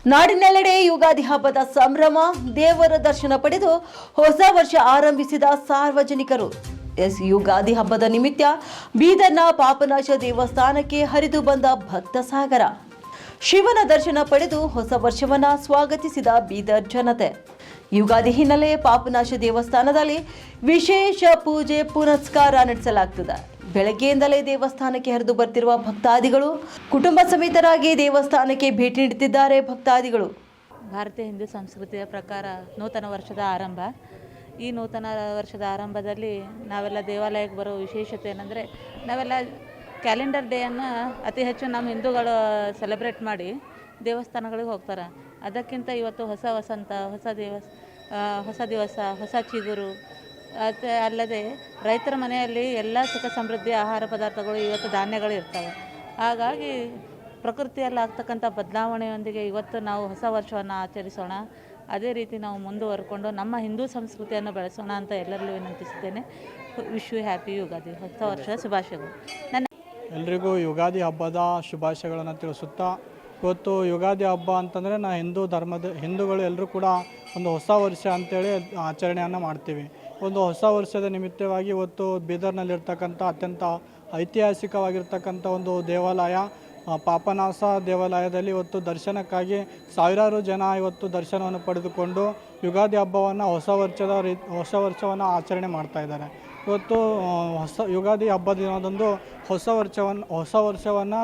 ನಾಡಿನೆಲ್ಲೆಡೆ ಯುಗಾದಿ ಹಬ್ಬದ ಸಂಭ್ರಮ, ದೇವರ ದರ್ಶನ ಪಡೆದು ಹೊಸ ವರ್ಷ ಆರಂಭಿಸಿದ ಸಾರ್ವಜನಿಕರು. ಯುಗಾದಿ ಹಬ್ಬದ ನಿಮಿತ್ತ ಬೀದರ್ನ ಪಾಪನಾಶ ದೇವಸ್ಥಾನಕ್ಕೆ ಹರಿದು ಬಂದ ಭಕ್ತ ಸಾಗರ. ಶಿವನ ದರ್ಶನ ಪಡೆದು ಹೊಸ ವರ್ಷವನ್ನ ಸ್ವಾಗತಿಸಿದ ಬೀದರ್ ಜನತೆ. ಯುಗಾದಿ ಹಿನ್ನೆಲೆ ಪಾಪನಾಶ ದೇವಸ್ಥಾನದಲ್ಲಿ ವಿಶೇಷ ಪೂಜೆ ಪುನಸ್ಕಾರ ನಡೆಸಲಾಗುತ್ತದೆ. ಬೆಳಗ್ಗೆಯಿಂದಲೇ ದೇವಸ್ಥಾನಕ್ಕೆ ಹರಿದು ಬರ್ತಿರುವ ಭಕ್ತಾದಿಗಳು ಕುಟುಂಬ ಸಮೇತರಾಗಿ ದೇವಸ್ಥಾನಕ್ಕೆ ಭೇಟಿ ನೀಡುತ್ತಿದ್ದಾರೆ. ಭಕ್ತಾದಿಗಳು ಭಾರತೀಯ ಹಿಂದೂ ಸಂಸ್ಕೃತಿಯ ಪ್ರಕಾರ ನೂತನ ವರ್ಷದ ಆರಂಭ. ಈ ನೂತನ ವರ್ಷದ ಆರಂಭದಲ್ಲಿ ನಾವೆಲ್ಲ ದೇವಾಲಯಕ್ಕೆ ಬರೋ ವಿಶೇಷತೆ ಏನಂದರೆ, ನಾವೆಲ್ಲ ಕ್ಯಾಲೆಂಡರ್ ಡೇಯನ್ನು ಅತಿ ಹೆಚ್ಚು ನಮ್ಮ ಹಿಂದೂಗಳು ಸೆಲೆಬ್ರೇಟ್ ಮಾಡಿ ದೇವಸ್ಥಾನಗಳಿಗೆ ಹೋಗ್ತಾರೆ. ಅದಕ್ಕಿಂತ ಇವತ್ತು ಹೊಸ ವಸಂತ, ಹೊಸ ದಿವಸ, ಹೊಸ ಚಿಗುರು. ಅಲ್ಲದೆ ರೈತರ ಮನೆಯಲ್ಲಿ ಎಲ್ಲ ಸುಖ ಸಮೃದ್ಧಿ ಆಹಾರ ಪದಾರ್ಥಗಳು, ಇವತ್ತು ಧಾನ್ಯಗಳು ಇರ್ತವೆ. ಹಾಗಾಗಿ ಪ್ರಕೃತಿಯಲ್ಲಿ ಆಗ್ತಕ್ಕಂಥ ಬದಲಾವಣೆಯೊಂದಿಗೆ ಇವತ್ತು ನಾವು ಹೊಸ ವರ್ಷವನ್ನು ಆಚರಿಸೋಣ. ಅದೇ ರೀತಿ ನಾವು ಮುಂದುವರ್ಕೊಂಡು ನಮ್ಮ ಹಿಂದೂ ಸಂಸ್ಕೃತಿಯನ್ನು ಬೆಳೆಸೋಣ ಅಂತ ಎಲ್ಲರಲ್ಲೂ ವಿನಂತಿಸುತ್ತೇನೆ. ವಿಶ್ ಯು ಹ್ಯಾಪಿ ಯುಗಾದಿ, ಹೊಸ ವರ್ಷ ಶುಭಾಶಯಗಳು. ಎಲ್ರಿಗೂ ಯುಗಾದಿ ಹಬ್ಬದ ಶುಭಾಶಯಗಳನ್ನು ತಿಳಿಸುತ್ತಾ, ಇವತ್ತು ಯುಗಾದಿ ಹಬ್ಬ ಅಂತಂದರೆ ಹಿಂದೂಗಳು ಎಲ್ಲರೂ ಕೂಡ ಒಂದು ಹೊಸ ವರ್ಷ ಅಂತೇಳಿ ಆಚರಣೆಯನ್ನು ಮಾಡ್ತೀವಿ. ಒಂದು ಹೊಸ ವರ್ಷದ ನಿಮಿತ್ತವಾಗಿ ಇವತ್ತು ಬೀದರ್ನಲ್ಲಿರ್ತಕ್ಕಂಥ ಅತ್ಯಂತ ಐತಿಹಾಸಿಕವಾಗಿರ್ತಕ್ಕಂಥ ಒಂದು ದೇವಾಲಯ ಪಾಪನಾಶ ದೇವಾಲಯದಲ್ಲಿ ಇವತ್ತು ದರ್ಶನಕ್ಕಾಗಿ ಸಾವಿರಾರು ಜನ ಇವತ್ತು ದರ್ಶನವನ್ನು ಪಡೆದುಕೊಂಡು ಯುಗಾದಿ ಹಬ್ಬವನ್ನು ಹೊಸ ವರ್ಷವನ್ನು ಆಚರಣೆ ಮಾಡ್ತಾ ಇದ್ದಾರೆ. ಇವತ್ತು ಯುಗಾದಿ ಹಬ್ಬದ ದಿನದಂದು ಹೊಸ ವರ್ಷವನ್ನು